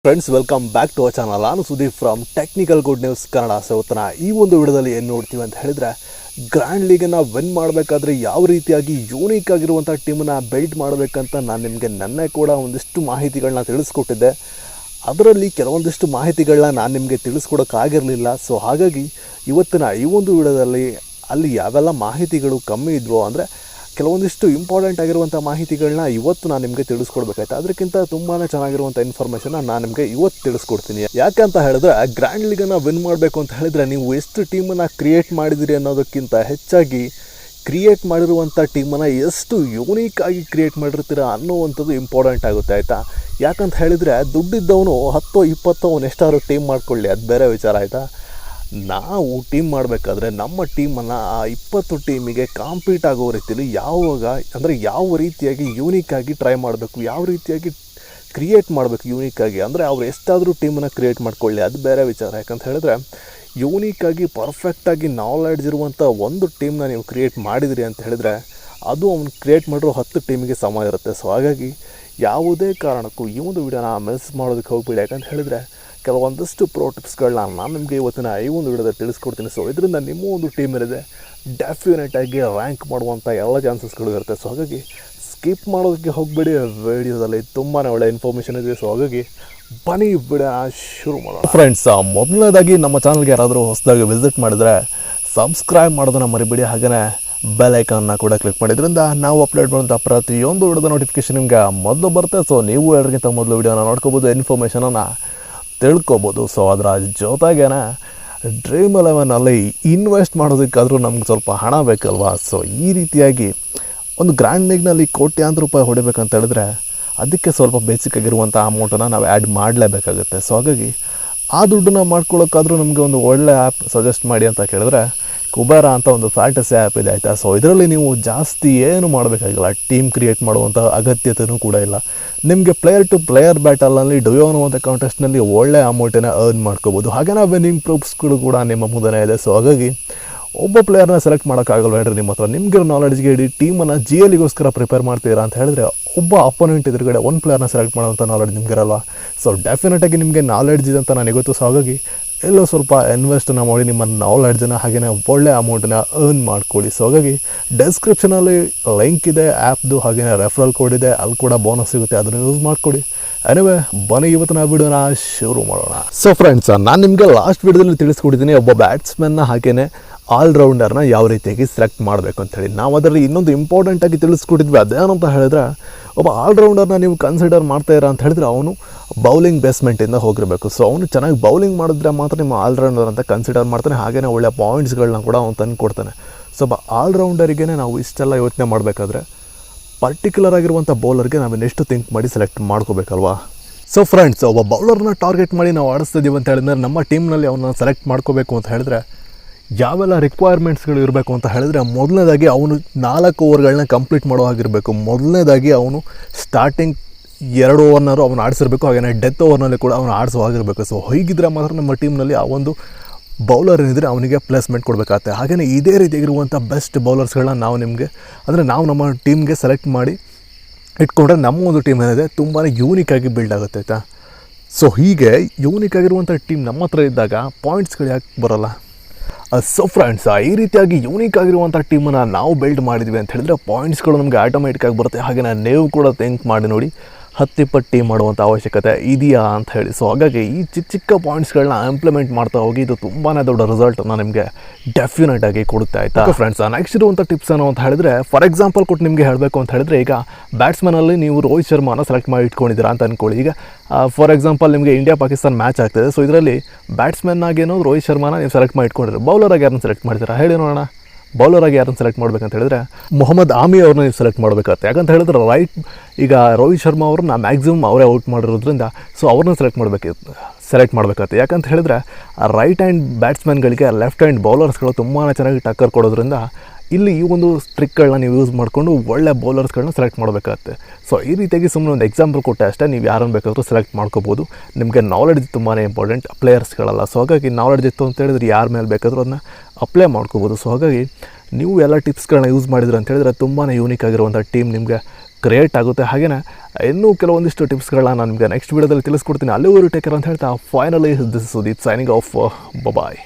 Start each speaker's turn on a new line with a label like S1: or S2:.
S1: Friends, welcome back to our channel. ನಾನು Sudeep from technical good news Kannada. ಇವತ್ತಿನ ಈ ಒಂದು ವಿಡಿಯೋದಲ್ಲಿ ಏನು ನೋಡ್ತೀವಿ ಅಂತ ಹೇಳಿದರೆ, ಗ್ರ್ಯಾಂಡ್ ಲೀಗನ್ನು ವಿನ್ ಮಾಡಬೇಕಾದ್ರೆ ಯಾವ ರೀತಿಯಾಗಿ ಯೂನಿಕ್ ಆಗಿರುವಂಥ ಟೀಮನ್ನು ಬಿಲ್ಡ್ ಮಾಡಬೇಕಂತ ನಾನು ನಿಮಗೆ ನೆನ್ನೆ ಕೂಡ ಒಂದಿಷ್ಟು ಮಾಹಿತಿಗಳನ್ನ ತಿಳಿಸ್ಕೊಟ್ಟಿದ್ದೆ. ಅದರಲ್ಲಿ ಕೆಲವೊಂದಿಷ್ಟು ಮಾಹಿತಿಗಳನ್ನ ನಾನು ನಿಮಗೆ ತಿಳಿಸ್ಕೊಡೋಕ್ಕಾಗಿರಲಿಲ್ಲ. ಸೊ ಹಾಗಾಗಿ ಇವತ್ತಿನ ಈ ಒಂದು ವಿಡಿಯೋದಲ್ಲಿ ಅಲ್ಲಿ ಯಾವೆಲ್ಲ ಮಾಹಿತಿಗಳು ಕಮ್ಮಿ ಇದ್ವೋ, ಅಂದರೆ ಕೆಲವೊಂದಿಷ್ಟು ಇಂಪಾರ್ಟೆಂಟ್ ಆಗಿರುವಂಥ ಮಾಹಿತಿಗಳನ್ನ ಇವತ್ತು ನಾನು ನಿಮಗೆ ತಿಳಿಸ್ಕೊಡ್ಬೇಕಾಯ್ತು. ಅದಕ್ಕಿಂತ ತುಂಬಾ ಚೆನ್ನಾಗಿರುವಂಥ ಇನ್ಫಾರ್ಮೇಷನ್ನ ನಾನು ನಿಮಗೆ ಇವತ್ತು ತಿಳಿಸ್ಕೊಡ್ತೀನಿ. ಯಾಕಂತ ಹೇಳಿದ್ರೆ, ಗ್ರ್ಯಾಂಡ್ ಲೀಗನ್ನು ವಿನ್ ಮಾಡಬೇಕು ಅಂತ ಹೇಳಿದರೆ ನೀವು ಎಷ್ಟು ಟೀಮನ್ನು ಕ್ರಿಯೇಟ್ ಮಾಡಿದಿರಿ ಅನ್ನೋದಕ್ಕಿಂತ ಹೆಚ್ಚಾಗಿ ಕ್ರಿಯೇಟ್ ಮಾಡಿರುವಂಥ ಟೀಮನ್ನು ಎಷ್ಟು ಯೂನಿಕಾಗಿ ಕ್ರಿಯೇಟ್ ಮಾಡಿರ್ತೀರ ಅನ್ನುವಂಥದ್ದು ಇಂಪಾರ್ಟೆಂಟ್ ಆಗುತ್ತೆ, ಆಯಿತಾ. ಯಾಕಂತ ಹೇಳಿದರೆ, ದುಡ್ಡಿದ್ದವನು 10-20 ಅವನು ಎಷ್ಟಾದ್ರು ಟೀಮ್ ಮಾಡ್ಕೊಳ್ಳಿ, ಅದು ಬೇರೆ ವಿಚಾರ, ಆಯಿತಾ. ನಾವು ಟೀಮ್ ಮಾಡಬೇಕಾದ್ರೆ ನಮ್ಮ ಟೀಮನ್ನು ಆ 20 ಟೀಮಿಗೆ ಕಾಂಪೀಟ್ ಆಗೋ ರೀತಿಯಲ್ಲಿ ಯಾವ ರೀತಿಯಾಗಿ ಯೂನಿಕ್ಕಾಗಿ ಟ್ರೈ ಮಾಡಬೇಕು, ಯಾವ ರೀತಿಯಾಗಿ ಕ್ರಿಯೇಟ್ ಮಾಡಬೇಕು ಯೂನಿಕ್ಕಾಗಿ. ಅಂದರೆ ಅವ್ರು ಎಷ್ಟಾದರೂ ಟೀಮನ್ನು ಕ್ರಿಯೇಟ್ ಮಾಡ್ಕೊಳ್ಳಿ, ಅದು ಬೇರೆ ವಿಚಾರ. ಯಾಕಂತ ಹೇಳಿದ್ರೆ, ಯೂನಿಕ್ಕಾಗಿ ಪರ್ಫೆಕ್ಟಾಗಿ ನಾಲೆಡ್ಜ್ ಇರುವಂಥ ಒಂದು ಟೀಮ್ನ ನೀವು ಕ್ರಿಯೇಟ್ ಮಾಡಿದಿರಿ ಅಂತ ಹೇಳಿದರೆ, ಅದು ಅವ್ನು ಕ್ರಿಯೇಟ್ ಮಾಡಿರೋ 10 ಟೀಮಿಗೆ ಸಮ ಇರುತ್ತೆ. ಸೊ ಹಾಗಾಗಿ ಯಾವುದೇ ಕಾರಣಕ್ಕೂ ಈ ಒಂದು ವಿಡಿಯೋನ ಮಿಸ್ ಮಾಡೋದಕ್ಕೆ ಹೋಗ್ಬೇಡಿ. ಯಾಕಂತ ಹೇಳಿದರೆ, ಕೆಲವೊಂದಷ್ಟು ಪ್ರೋ ಟಿಪ್ಸ್ಗಳನ್ನ ನಾನು ನಿಮಗೆ ಇವತ್ತಿನ ಈ ಒಂದು ವಿಡಿಯೋದಲ್ಲಿ ತಿಳಿಸ್ಕೊಡ್ತೀನಿ. ಸೊ ಇದರಿಂದ ನಿಮ್ಮ ಒಂದು ಟೀಮ್ ಏನಿದೆ ಡೆಫಿನೆಟಾಗಿ ರ್ಯಾಂಕ್ ಮಾಡುವಂಥ ಎಲ್ಲ ಚಾನ್ಸಸ್ಗಳು ಇರುತ್ತೆ. ಸೊ ಹಾಗಾಗಿ ಸ್ಕಿಪ್ ಮಾಡೋದಕ್ಕೆ ಹೋಗಬೇಡಿ. ವಿಡಿಯೋದಲ್ಲಿ ತುಂಬಾ ಒಳ್ಳೆ ಇನ್ಫಾರ್ಮೇಷನ್ ಇದೆ. ಸೊ ಹಾಗಾಗಿ ಬನ್ನಿ ವಿಡಿಯೋನ ಶುರು ಮಾಡೋಣ. ಫ್ರೆಂಡ್ಸ್, ಮೊದಲನೇದಾಗಿ ನಮ್ಮ ಚಾನಲ್ಗೆ ಯಾರಾದರೂ ಹೊಸದಾಗಿ ವಿಸಿಟ್ ಮಾಡಿದರೆ ಸಬ್ಸ್ಕ್ರೈಬ್ ಮಾಡೋದನ್ನು ಮರಿಬೇಡಿ. ಹಾಗೆಯೇ ಬೆಲ್ ಐಕಾನ್ನ ಕೂಡ ಕ್ಲಿಕ್ ಮಾಡಿದ್ರಿಂದ ನಾವು ಅಪ್ಲೋಡ್ ಮಾಡುವಂಥ ಪ್ರತಿಯೊಂದು ವಿಡಿಯೋದ ನೋಟಿಫಿಕೇಷನ್ ನಿಮಗೆ ಮೊದಲು ಬರುತ್ತೆ. ಸೊ ನೀವು ಎಲ್ಲರಿಗಿಂತ ಮೊದಲು ವಿಡಿಯೋನ ನೋಡ್ಕೋಬೋದು, ಇನ್ಫಾರ್ಮೇಷನನ್ನು ತಿಳ್ಕೊಬೋದು. ಸೊ ಅದರ ಜೊತೆಗೇನೆ Dream11 ಇನ್ವೆಸ್ಟ್ ಮಾಡೋದಕ್ಕಾದರೂ ನಮ್ಗೆ ಸ್ವಲ್ಪ ಹಣ ಬೇಕಲ್ವಾ. ಸೊ ಈ ರೀತಿಯಾಗಿ ಒಂದು ಗ್ರ್ಯಾಂಡ್ ಲೀಗ್ನಲ್ಲಿ ಕೋಟ್ಯಾಂತರ ರೂಪಾಯಿ ಹೊಡಿಬೇಕಂತ ಹೇಳಿದ್ರೆ ಅದಕ್ಕೆ ಸ್ವಲ್ಪ ಬೇಸಿಕ್ ಆಗಿರುವಂಥ ಅಮೌಂಟನ್ನು ನಾವು ಆ್ಯಡ್ ಮಾಡಲೇಬೇಕಾಗುತ್ತೆ. ಸೊ ಹಾಗಾಗಿ ಆ ದುಡ್ಡನ್ನ ಮಾಡ್ಕೊಳ್ಳೋಕ್ಕಾದರೂ ನಮಗೆ ಒಂದು ಒಳ್ಳೆ ಆ್ಯಪ್ ಸಜೆಸ್ಟ್ ಮಾಡಿ ಅಂತ ಕೇಳಿದ್ರೆ, ಕುಬೇರ ಅಂತ ಒಂದು ಫ್ಯಾಂಟಸಿ ಆ್ಯಪ್ ಇದೆ, ಆಯಿತಾ. ಸೊ ಇದರಲ್ಲಿ ನೀವು ಜಾಸ್ತಿ ಏನು ಮಾಡಬೇಕಾಗಿಲ್ಲ, ಟೀಮ್ ಕ್ರಿಯೇಟ್ ಮಾಡುವಂಥ ಅಗತ್ಯತೆಯೂ ಕೂಡ ಇಲ್ಲ. ನಿಮಗೆ ಪ್ಲೇಯರ್ ಟು ಪ್ಲೇಯರ್ ಬ್ಯಾಟಲಲ್ಲಿ ಡುಯೋ ಅನ್ನುವಂಥ ಕಾಂಟೆಸ್ಟ್ನಲ್ಲಿ ಒಳ್ಳೆ ಅಮೌಂಟನ್ನು ಅರ್ನ್ ಮಾಡ್ಕೋಬೋದು. ಹಾಗೆಯೇ ವಿನ್ನಿಂಗ್ ಪ್ರೂಫ್ಸ್ಗಳು ಕೂಡ ನಿಮ್ಮ ಮುಂದೆ ಇದೆ. ಸೊ ಹಾಗಾಗಿ ಒಬ್ಬ ಪ್ಲೇಯರ್ನ ಸೆಲೆಕ್ಟ್ ಮಾಡೋಕ್ಕಾಗಲ್ಲ ಹೇಳ್ರಿ ನಿಮ್ಮ ಹತ್ರ. ನಿಮಗೆ ನಾಲೆಡ್ಜ್ಗೆ ಇಡೀ ಟೀಮನ್ನು GLಗೋಸ್ಕರ ಪ್ರಿಪೇರ್ ಮಾಡ್ತೀರಾ ಅಂತ ಹೇಳಿದ್ರೆ, ಒಬ್ಬ ಅಪೋನೆಂಟ್ ಎದುರುಗಡೆ ಒಂದು ಪ್ಲೇಯರ್ನ ಸೆಲೆಕ್ಟ್ ಮಾಡೋಂಥ ನಾಲೆಡ್ಜ್ ನಿಮಗಿರಲ್ಲ. ಸೊ ಡೆಫಿನೆಟಾಗಿ ನಿಮಗೆ ನಾಲೆಡ್ಜ್ ಇದೆ ಅಂತ ನನಗೆ ಗೊತ್ತು. ಸೊ ಹಾಗಾಗಿ ಎಲ್ಲೋ ಸ್ವಲ್ಪ ಇನ್ವೆಸ್ಟನ್ನು ಮಾಡಿ ನಿಮ್ಮ ನಾಲೆಡ್ಜನ್ನು ಹಾಗೆಯೇ ಒಳ್ಳೆ ಅಮೌಂಟನ್ನು ಅರ್ನ್ ಮಾಡ್ಕೊಳ್ಳಿ. ಸೊ ಹಾಗಾಗಿ ಡಿಸ್ಕ್ರಿಪ್ಷನಲ್ಲಿ ಲಿಂಕ್ ಇದೆ ಆ್ಯಪ್ದು, ಹಾಗೆಯೇ ರೆಫರಲ್ ಕೋಡ್ ಇದೆ, ಅಲ್ಲಿ ಕೂಡ ಬೋನಸ್ ಸಿಗುತ್ತೆ, ಅದನ್ನು ಯೂಸ್ ಮಾಡ್ಕೊಡಿ. ಎನಿವೆ ಬನ್ನಿ ಇವತ್ತಿನ ವಿಡಿಯೋನ ಶುರು ಮಾಡೋಣ. ಸೊ ಫ್ರೆಂಡ್ಸ್, ನಾನು ನಿಮಗೆ ಲಾಸ್ಟ್ ವಿಡಿಯೋದಲ್ಲಿ ತಿಳಿಸ್ಕೊಟ್ಟಿದ್ದೀನಿ ಒಬ್ಬ ಬ್ಯಾಟ್ಸ್ಮನ್ನ ಹಾಗೆಯೇ ಆಲ್ರೌಂಡರ್ನ ಯಾವ ರೀತಿಯಾಗಿ ಸೆಲೆಕ್ಟ್ ಮಾಡಬೇಕು ಅಂತೇಳಿ. ನಾವು ಅದರಲ್ಲಿ ಇನ್ನೊಂದು ಇಂಪಾರ್ಟೆಂಟಾಗಿ ತಿಳಿಸ್ಕೊಟ್ಟಿದ್ವಿ. ಅದೇನಂತ ಹೇಳಿದ್ರೆ, ಒಬ್ಬ ಆಲ್ರೌಂಡರ್ನ ನೀವು ಕನ್ಸಿಡರ್ ಮಾಡ್ತಾಯಿರ ಅಂತ ಹೇಳಿದ್ರೆ ಅವನು ಬೌಲಿಂಗ್ ಬೇಸ್ಮೆಂಟಿಂದ ಹೋಗಿರಬೇಕು. ಸೊ ಅವನು ಚೆನ್ನಾಗಿ ಬೌಲಿಂಗ್ ಮಾಡಿದ್ರೆ ಮಾತ್ರ ನಿಮ್ಮ ಆಲ್ರೌಂಡರ್ ಅಂತ ಕನ್ಸಿಡರ್ ಮಾಡ್ತಾನೆ. ಹಾಗೆಯೇ ಒಳ್ಳೆ ಪಾಯಿಂಟ್ಸ್ಗಳನ್ನ ಕೂಡ ಅವನು ತಂದು ಕೊಡ್ತಾನೆ. ಸೊ ಒಬ್ಬ ಆಲ್ರೌಂಡರಿಗೆ ನಾವು ಇಷ್ಟೆಲ್ಲ ಯೋಚನೆ ಮಾಡಬೇಕಾದ್ರೆ ಪರ್ಟಿಕ್ಯುಲರ್ ಆಗಿರುವಂಥ ಬೌಲರ್ಗೆ ನಾವು ಎಷ್ಟು ಥಿಂಕ್ ಮಾಡಿ ಸೆಲೆಕ್ಟ್ ಮಾಡ್ಕೋಬೇಕಲ್ವಾ. ಸೊ ಫ್ರೆಂಡ್ಸ್, ಒಬ್ಬ ಬೌಲರ್ನ ಟಾರ್ಗೆಟ್ ಮಾಡಿ ನಾವು ಆಡಿಸ್ತಿದ್ದೀವಿ ಅಂತ ಹೇಳಿದ್ರೆ, ನಮ್ಮ ಟೀಮ್ನಲ್ಲಿ ಅವನ್ನ ಸೆಲೆಕ್ಟ್ ಮಾಡ್ಕೋಬೇಕು ಅಂತ ಹೇಳಿದ್ರೆ ಯಾವೆಲ್ಲ ರಿಕ್ವೈರ್ಮೆಂಟ್ಸ್ಗಳು ಇರಬೇಕು ಅಂತ ಹೇಳಿದ್ರೆ, ಮೊದಲನೇದಾಗಿ ಅವನು 4 ಓವರ್ಗಳನ್ನ ಕಂಪ್ಲೀಟ್ ಮಾಡೋ ಹಾಗಿರಬೇಕು. ಮೊದಲನೇದಾಗಿ ಅವನು ಸ್ಟಾರ್ಟಿಂಗ್ 2 ಓವರ್ನಾರು ಅವನು ಆಡಿಸಿರಬೇಕು, ಹಾಗೆಯೇ ಡೆತ್ ಓವರ್ನಲ್ಲಿ ಕೂಡ ಅವನು ಆಡಿಸೋ ಆಗಿರಬೇಕು. ಸೊ ಹೀಗಿದ್ರೆ ಮಾತ್ರ ನಮ್ಮ ಟೀಮ್ನಲ್ಲಿ ಆ ಒಂದು ಬೌಲರ್ ಏನಿದ್ರೆ ಅವನಿಗೆ ಪ್ಲೇಸ್ಮೆಂಟ್ ಕೊಡಬೇಕಾಗತ್ತೆ. ಹಾಗೆಯೇ ಇದೇ ರೀತಿಯಾಗಿರುವಂಥ ಬೆಸ್ಟ್ ಬೌಲರ್ಸ್ಗಳನ್ನ ನಾವು ನಮ್ಮ ಟೀಮ್ಗೆ ಸೆಲೆಕ್ಟ್ ಮಾಡಿ ಇಟ್ಕೊಂಡ್ರೆ ನಮ್ಮ ಒಂದು ಟೀಮ್ ಏನಿದೆ ತುಂಬಾ ಯೂನಿಕಾಗಿ ಬಿಲ್ಡ್ ಆಗುತ್ತೆ, ಆಯಿತಾ. ಸೊ ಹೀಗೆ ಯೂನಿಕಾಗಿರುವಂಥ ಟೀಮ್ ನಮ್ಮ ಹತ್ರ ಇದ್ದಾಗ ಪಾಯಿಂಟ್ಸ್ಗಳು ಯಾಕೆ ಬರೋಲ್ಲ. ಸೊ ಫ್ರೆಂಡ್ಸ್, ಈ ರೀತಿಯಾಗಿ ಯೂನಿಕ್ ಆಗಿರುವಂಥ ಟೀಮನ್ನು ನಾವು ಬಿಲ್ಡ್ ಮಾಡಿದ್ವಿ ಅಂತ ಹೇಳಿದ್ರೆ ಪಾಯಿಂಟ್ಸ್ಗಳು ನಮಗೆ ಆಟೋಮೆಟಿಕ್ಕಾಗಿ ಬರುತ್ತೆ. ಹಾಗೆಯೇ ನೀವು ಕೂಡ ಥಿಂಕ್ ಮಾಡಿ ನೋಡಿ, 10-20 ಟೀಮ್ ಮಾಡುವಂಥ ಅವಶ್ಯಕತೆ ಇದೆಯಾ ಅಂತ ಹೇಳಿ. ಸೊ ಹಾಗಾಗಿ ಈ ಚಿಕ್ಕ ಪಾಯಿಂಟ್ಸ್ಗಳನ್ನ ಇಂಪ್ಲಿಮೆಂಟ್ ಮಾಡ್ತಾ ಹೋಗಿ ಇದು ತುಂಬಾ ದೊಡ್ಡ ರಿಸಲ್ಟನ್ನು ನಿಮಗೆ ಡೆಫಿನೆಟಾಗಿ ಕೊಡುತ್ತೆ, ಆಯಿತಾ. ಫ್ರೆಂಡ್ಸ್, ನೆಕ್ಸ್ಟ್ ಇರುವಂಥ ಟಿಪ್ಸ್ ಏನು ಅಂತ ಹೇಳಿದ್ರೆ, ಫಾರ್ ಎಕ್ಸಾಂಪಲ್ ಕೊಟ್ಟು ನಿಮಗೆ ಹೇಳಬೇಕು ಅಂತ ಹೇಳಿದ್ರೆ, ಈಗ ಬ್ಯಾಟ್ಸ್ಮನಲ್ಲಿ ನೀವು ರೋಹಿತ್ ಶರ್ಮಾನ ಸೆಲೆಕ್ಟ್ ಮಾಡಿ ಇಟ್ಕೊಂಡಿದ್ದೀರಾ ಅಂತ ಅಂದ್ಕೊಳ್ಳಿ. ಈಗ ಫಾರ್ ಎಕ್ಸಾಂಪಲ್ ನಿಮಗೆ ಇಂಡಿಯಾ ಪಾಕಿಸ್ತಾನ ಮ್ಯಾಚ್ ಆಗ್ತಾಯಿದೆ. ಸೊ ಇದರಲ್ಲಿ ಬ್ಯಾಟ್ಸ್ಮನ್ನಾಗೇನೋ ರೋಹಿತ್ ಶರ್ಮಾನ ನೀವು ಸೆಲೆಕ್ಟ್ ಮಾಡಿ ಇಟ್ಕೊಂಡಿರೋ, ಬೌಲರಾಗಿ ಯಾರನ್ನ ಸೆಲೆಕ್ಟ್ ಮಾಡ್ತೀರಾ ಹೇಳಿ ನೋಡೋಣ. ಬೌಲರಾಗಿ ಯಾರನ್ನು ಸೆಲೆಕ್ಟ್ ಮಾಡಬೇಕಂತ ಹೇಳಿದ್ರೆ ಮೊಹಮ್ಮದ್ ಆಮಿ ಅವ್ರನ್ನ ನೀವು ಸೆಲೆಕ್ಟ್ ಮಾಡಬೇಕಾಗುತ್ತೆ. ಯಾಕಂತ ಹೇಳಿದ್ರೆ ಈಗ ರೋಹಿತ್ ಶರ್ಮಾ ಅವ್ರನ್ನ ಮ್ಯಾಕ್ಸಿಮಮ್ ಅವರೇ ಔಟ್ ಮಾಡಿರೋದ್ರಿಂದ ಸೊ ಅವ್ರನ್ನ ಸೆಲೆಕ್ಟ್ ಮಾಡಬೇಕಾಗುತ್ತೆ. ಯಾಕಂತ ಹೇಳಿದ್ರೆ ರೈಟ್ ಹ್ಯಾಂಡ್ ಬ್ಯಾಟ್ಸ್ಮನ್ಗಳಿಗೆ ಲೆಫ್ಟ್ ಹ್ಯಾಂಡ್ ಬೌಲರ್ಸ್ಗಳು ತುಂಬಾ ಚೆನ್ನಾಗಿ ಟಕ್ಕರ್ ಕೊಡೋದ್ರಿಂದ ಇಲ್ಲಿ ಈ ಒಂದು ಟ್ರಿಕ್ಗಳನ್ನ ನೀವು ಯೂಸ್ ಮಾಡಿಕೊಂಡು ಒಳ್ಳೆ ಬೌಲರ್ಸ್ಗಳನ್ನ ಸೆಲೆಕ್ಟ್ ಮಾಡಬೇಕಾಗುತ್ತೆ. ಸೊ ಈ ರೀತಿಯಾಗಿ ಸುಮ್ಮನೆ ಒಂದು ಎಕ್ಸಾಂಪಲ್ ಕೊಟ್ಟೆ ಅಷ್ಟೇ, ನೀವು ಯಾರನ್ನು ಬೇಕಾದರೂ ಸೆಲೆಕ್ಟ್ ಮಾಡ್ಕೋಬೋದು. ನಿಮಗೆ ನಾಲೆಡ್ಜ್ ತುಂಬಾ ಇಂಪಾರ್ಟೆಂಟ್, ಪ್ಲೇಯರ್ಸ್ಗಳಲ್ಲ. ಸೊ ಹಾಗಾಗಿ ನಾಲೆಡ್ಜ್ ಇತ್ತು ಅಂತ ಹೇಳಿದ್ರೆ ಯಾರ ಮೇಲೆ ಬೇಕಾದರೂ ಅದನ್ನ ಅಪ್ಲೈ ಮಾಡ್ಕೋಬೋದು. ಸೊ ಹಾಗಾಗಿ ನೀವು ಎಲ್ಲ ಟಿಪ್ಸ್ಗಳನ್ನ ಯೂಸ್ ಮಾಡಿದ್ರೆ ಅಂತ ಹೇಳಿದ್ರೆ ತುಂಬಾ ಯೂನಿಕ್ ಆಗಿರುವಂಥ ಟೀಮ್ ನಿಮಗೆ ಕ್ರಿಯೇಟ್ ಆಗುತ್ತೆ. ಹಾಗೆಯೇ ಇನ್ನೂ ಕೆಲವೊಂದಿಷ್ಟು ಟಿಪ್ಸ್ಗಳನ್ನ ನಾನು ನಿಮಗೆ ನೆಕ್ಸ್ಟ್ ವೀಡಿಯೋದಲ್ಲಿ ತಿಳಿಸ್ಕೊಡ್ತೀನಿ. ಅಲ್ಲಿವರೆಗೂ ಟೇಕ್ ಕೇರ್ ಅಂತ ಹೇಳ್ತಾ finally this is Sudeep signing off. Bye.